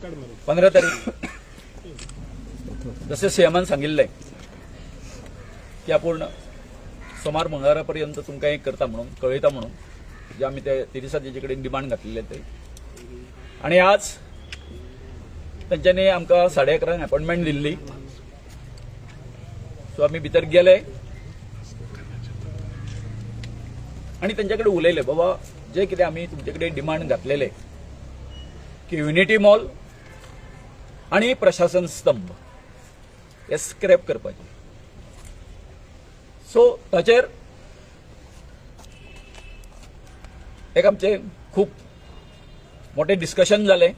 15 तारीख जसे सीएमान सांगिल्लें की आपण सोमार मंगळारापर्यंत तुमकां एक करता म्हणून कळयता म्हणून जे आमी ते दिसा तेजे कडेन डिमांड घातलेले ते आणि आज तांच्यांनी आमकां 11:30 अपॉइंटमेंट दिल्ली सो आमी भितर गेले आणि त्यांच्या कडेन उलयले बाबा जे कितें आमी तुमचे कडेन डिमांड घातलेले की युनिटी मॉल आणि प्रशासन स्तंभ हे स्क्रॅप करपाचे सो ताचेर एक आमचे खूप मोठे डिस्कशन जाले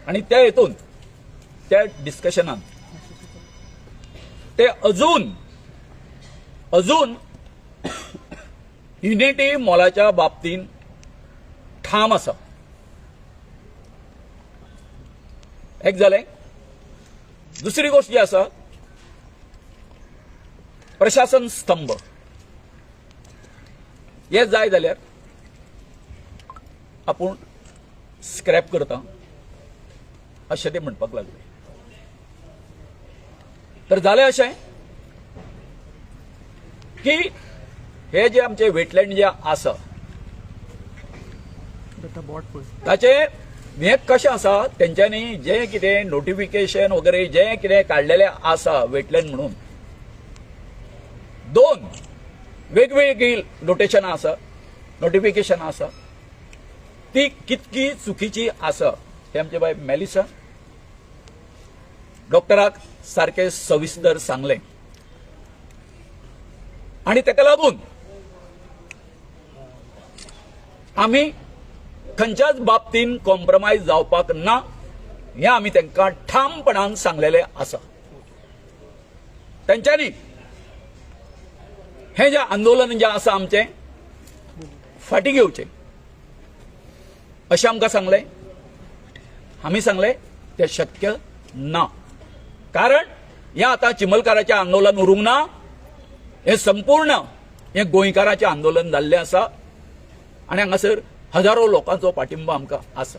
आणि त्या हेतून त्या डिस्कशनात ते अजून युनिटी मॉलाच्या बाबतीत ठाम आसा एक जालें दुसरी गोष्ट जी आसा प्रशासन स्तंभ हे जाय जाल्यार आपूण स्क्रॅप करता अशें ते म्हणपाक लागले तर जालें अशें की हे जे आमचे वेटलँड जे आसा ताचे हे कशें आसा तेंच्यांनी जे कितें नोटिफिकेशन वगैरे जे कितें काडलेले आसा वेटलँड म्हणून दोन वेगवेगळी नोटिफिकेशन आसा ती कितकी चुकीची आसा हे आमचे बाय मेलिसा डॉक्टराक सारखे सविस्तर सांगले आणि ताका लागून आमी खंयच्याच बाबतीन कॉम्प्रोमाइज जावपाक ना हे आमी तांकां ठामपणान सांगलेले आसा तांच्यांनी हे जे आंदोलन जे आसा आमचे फाटी घेवचे अशें आमकां सांगले आमी सांगले ते शक्य ना कारण हे आतां चिमलकाराचें आंदोलन उरूंक ना हे संपूर्ण हे गोंयकाराचें आंदोलन जाल्लें आसा आनी हांगासर हजारो लोकांचो पाठिंबा आमकां आसा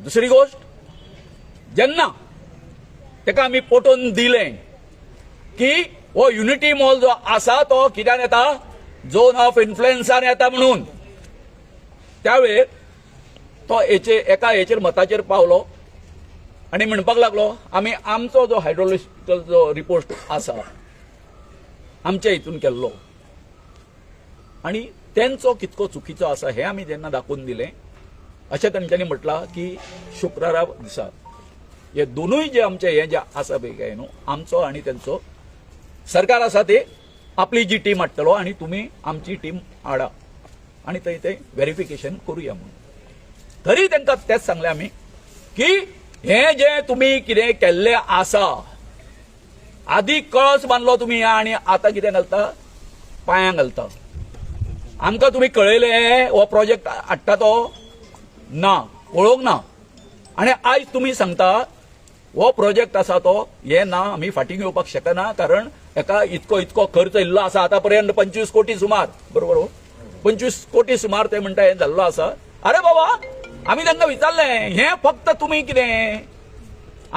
दुसरी गोष्ट जेन्ना ताका आमी पटोवन दिलें की हो युनिटी मॉल जो आसा तो कित्यान येता झोन ऑफ इन्फ्लुएन्सान येता म्हणून त्यावेळेर तो एका हेचेर मताचेर पावलो आनी म्हणपाक लागलो आमी आमचो जो हायड्रोलॉजिकल जो रिपोर्ट आसा आमच्या हितून केल्लो आनी तेंचो कितको चुकीचो आसा हे आमी जेन्ना दाखोवन दिलें अशें तांच्यांनी म्हटलां की शुक्रारा दिसा हे दोनूय जे आमचे हे जे आसा पळय काय न्हू आमचो आनी तेंचो सरकार आसा ते आपली जी टीम हाडटलो आनी तुमी आमची टीम हाडा आनी थंय ते व्हेरिफिकेशन करुया म्हणून तरी तांकां तेच सांगलें आमी की हे जे तुमी कितें केल्लें आसा आदी कळस बांदलो तुमी आनी आतां कितें घालता पांयां घालता आमकां तुमी कळयलें हो प्रोजेक्ट हाडटा तो ना पळोवंक ना आनी आयज तुमी सांगता हो प्रोजेक्ट आसा तो हे ना आमी फाटीं घेवपाक शकना कारण हेका इतको खर्च येयल्लो आसा आतां पर्यंत 25 कोटी सुमार बरोबर 25 कोटी सुमार ते म्हणटा हे जाल्लो आसा अरे बाबा आमी तांकां विचारलें हे फक्त तुमी कितें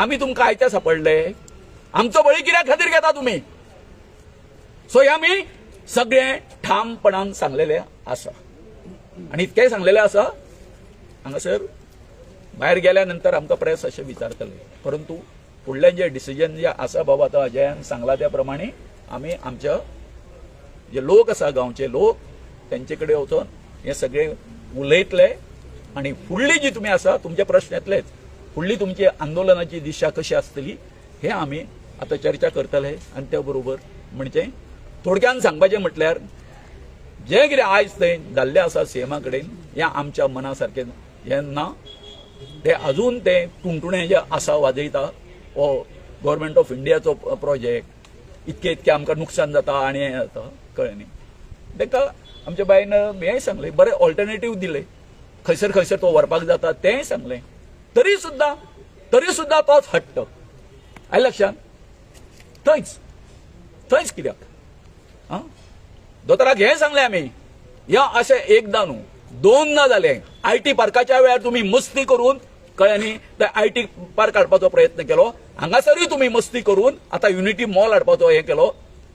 आमी तुमकां आयते सापडले आमचो बळी कित्या खातीर घेता तुमी सो हे आमी सगळे ठामपणान सांगलेले आसा आनी इतकेंय सांगलेलें आसा हांगासर भायर गेल्या नंतर आमकां प्रेस अशें विचारतले परंतु फुडलें जे डिसिजन जे आसा बाबा आतां अजयान सांगला त्या प्रमाणे आमी आमच्या जे लोक आसा गांवचे लोक तेंचे कडेन वचून हे सगळे उलयतले आनी फुडली जी तुमी आसा तुमचे प्रश्न येतलेच फुडली तुमची आंदोलनाची दिशा कशी आसतली हे आमी आतां चर्चा करतले आनी त्या बरोबर म्हणजे थोडक्यान सांगपाचें म्हटल्यार जे कितें आयज थंय जाल्लें आसा सीएमा कडेन हें आमच्या मना सारकें हें ना ते अजून ते टुणटुणें जे आसा वाजयता हो गव्हर्मेंट ऑफ इंडियाचो प्रोजेक्ट इतके आमकां नुकसान जाता आनी हें जाता कळ्ळें न्ही ताका आमच्या बायन हेंय सांगलें बरें ऑल्टरनेटीव दिलें खंयसर तो व्हरपाक जाता तेंय सांगलें तरी सुद्दां तोच हट्ट आयलें लक्षांत थंयच कित्याक दोतोराक हें सांगलें आमी या अशें एकदां न्हू दोनदा जालें आयटी पार्काच्या वेळार तुम्ही मस्ती करून कळ्ळें न्ही. तर IT पार्क हाडपाचो प्रयत्न केलो. हांगासरूय तुम्ही मस्ती करून आता युनिटी मॉल हाडपाचो हे केलो.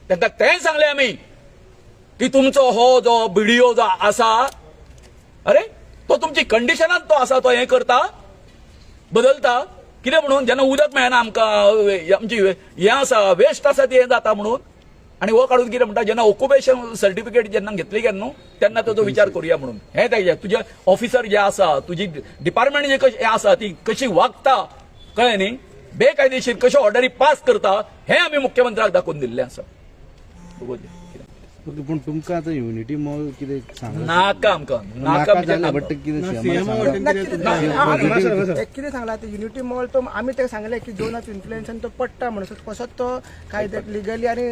तांकां तेंय सांगलें आमी की तुमचो हो जो व्हिडिओ जो आसा अरे तो तुमची कंडिशनात तो आसा तो हे करता बदलता कितें म्हणून जेन्ना उदक मेळना आमकां आमची हें आसा वेस्ट आसा ती हें जाता म्हणून आनी हो काडून कितें म्हणटा जेन्ना ऑक्युपेशन सर्टिफिकेट जेन्ना घेतली काय न्हू तेन्ना ताचो विचार करुया म्हणून. हें तेजे तुजे ऑफिसर जे आसा तुजी डिपार्टमेंट जे कशी आसा ती कशी वागता कळ्ळें न्ही बेकायदेशीर कश्यो ऑर्डरी पास करता हें आमी मुख्यमंत्र्याक दाखोवन दिल्लें आसा. पूण तुमकां आतां युनिटी मॉल कितें सांगलां नाका आमकां नाका म्हणजे बट कितें कितें सांगला ते युनिटी मॉल तो आमी ते सांगले की झोन ऑफ इन्फ्लुएन्सान तो पडटा म्हणून कसोच तो कायदे लिगली आनी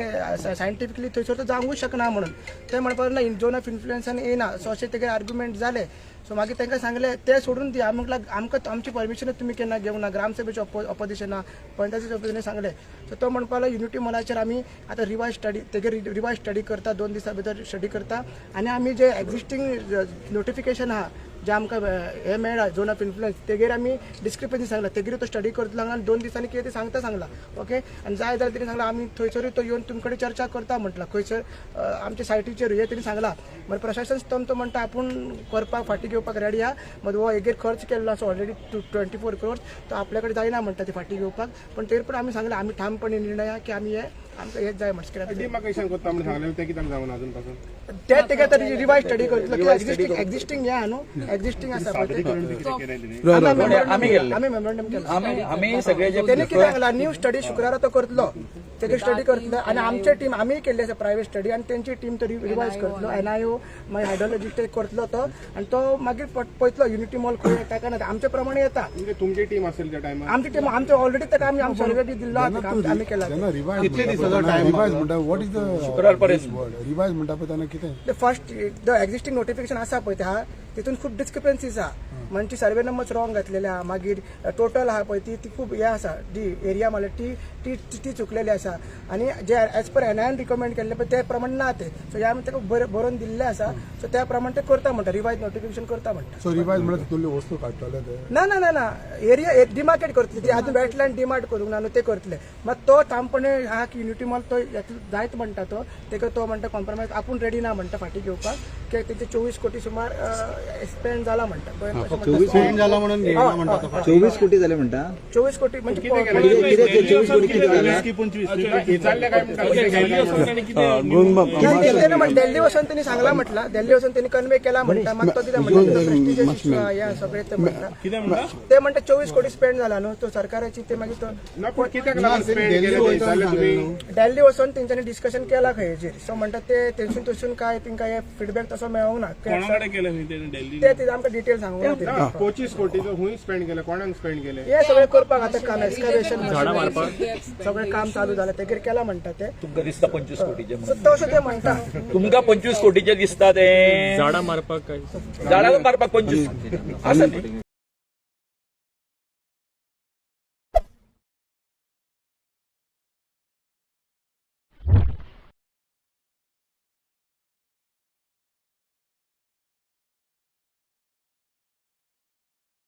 सायंटिफिकली थंयसर तो जावंकूच शकना म्हणून ते म्हणपाक ना झोन ऑफ इन्फ्लुएन्सान येना सो अशें तेगे आर्ग्युमेंट जाले. सो मागीर तांकां सांगले ते सोडून दी आमकां आमची परमिशन तुमी केन्ना घेवंक ना ग्रामसभेचे ऑपोजिशना पंचायतीचे ऑपोजिशनाक सांगले. सो तो म्हणपाक लागलो युनिटी मॉलाचेर आमी आतां रिवायज स्टडी तेगे रिवायज स्टडी करता 2 दिसां भितर स्टडी करता आनी आमी जे एक्झिस्टींग नोटिफिकेशन आहा जे आमकां हे मेळ्ळा झोन ऑफ इन्फ्लुएन्स तेगेर आमी डिस्क्रिपन्सी सांगला तेगेर तो स्टडी करतलो आनी 2 दिसांनी कितें ते सांगला ओके. आनी जाय जाल्यार तेणी सांगला आमी थंयसरूय तो येवन तुमचे कडेन चर्चा करता म्हटला खंयसर आमच्या सायटीचेर हे तेणी सांगला. मागीर प्रशासन तो म्हणटा आपूण करपाक फाटी घेवपाक रेडी आहा मागीर हो हेगेर खर्च केल्लो आसा ऑलरेडी 24 crores तो आपल्या कडेन जायना म्हणटा ती फाटी घेवपाक. पण तरी पूण आमी सांगलें आमी ठामपणे निर्णय आहा की आमी हे आमकां हेच जाय ते तेगे आतां रिवायज स्टडी करतलो एक्झिस्टींग हे आहा न्हू एक्झिस्टींग आसा आमी गेल्ले आमी मेमोरंडम केला आमी सगळे जे तेणी कितें सांगला न्यू स्टडी शुक्रारा तो करतलो तेगे स्टडी करतलो आनी आमचे टीम आमी केल्ली आसा प्रायवेट स्टडी आनी तेंची टीम तो रिवायज करतलो NIO मागीर हायड्रोलॉजी ते करतलो तो आनी तो मागीर पळयतलो युनिटी मॉल खंय ताका ना आमचे प्रमाणे येता तुमची टीम असेल त्या टायमार आमची टीम आमचे ऑलरेडी ताका आमी सर्वे बी दिल्लो आमी केला शुक्रार पर्यंत रिवायज म्हणटा पळय तेन्ना कितें ते फर्स्ट द एक्झिस्टींग नोटिफिकेशन आसा पळय त्या तितून खूब डिस्क्रिपन्सीज आहा म्हणजे सर्वे नंबर्स रॉंग घातलेले आहा मागीर टोटल आहा पळय ती खूब हे आसा जी एरिया मारले ती चुकलेली आसा आनी जे एज पर NIOन रिकमेंड केल्ले पळय ते प्रमाणे ना ते सो हे आमी ताका बरोवन दिल्ले आसा सो त्या प्रमाणे ते करता म्हणटा रिवायज नोटिफिकेशन करता म्हणटा. सो रिवायज म्हणल्यार तितूंतल्यो वस्तू काडटले ते ना एरिया डिमार्केट करतले ती आजून वेटलँड डिमार्ट करूंक ना न्हू ते करतले मात तो ठामपणे आहा की युनिटी मॉल तो जायत म्हणटा तो म्हणटा कॉम्प्रोमायज आपूण रेडी ना म्हणटा फाटी घेवपाक कित्याक तेचे 24 कोटी सुमार स्पेंड जाला म्हणटा. 24 जाला म्हणून 24 कोटी जाले म्हणटा 24 कोटी म्हणजे कितें 24 कोटी कितें जाला दिल्ली वचून त्यांनी सांगला म्हटलं दिल्ली वचून त्यांनी कन्वे केला म्हणटा मागीर तो कितें म्हणटा सगळे ते म्हणटा ते म्हणटा 24 कोटी स्पेंड जाला न्हू तो सरकाराची ते मागीर तो दिल्ली वचून तेंच्यांनी डिस्कशन केला खंयचेर सो म्हणटा ते थंयसून काय तांकां हे फीडबॅक तसो मेळोंक ना ते आमकां डिटेल सांगूंक ना 25 कोटीचो हुंय स्पेंड केले कोणाक स्पेंड केले हे सगळे करपाक आतां काम एक्सकॅव्हेशन सगळे काम चालू जालें तेगेर केला म्हणटा ते तुमकां दिसता 25 कोटीचे तसो ते म्हणटा तुमकां 25 कोटीचे दिसता ते झाडां मारपाक 25 आसा न्ही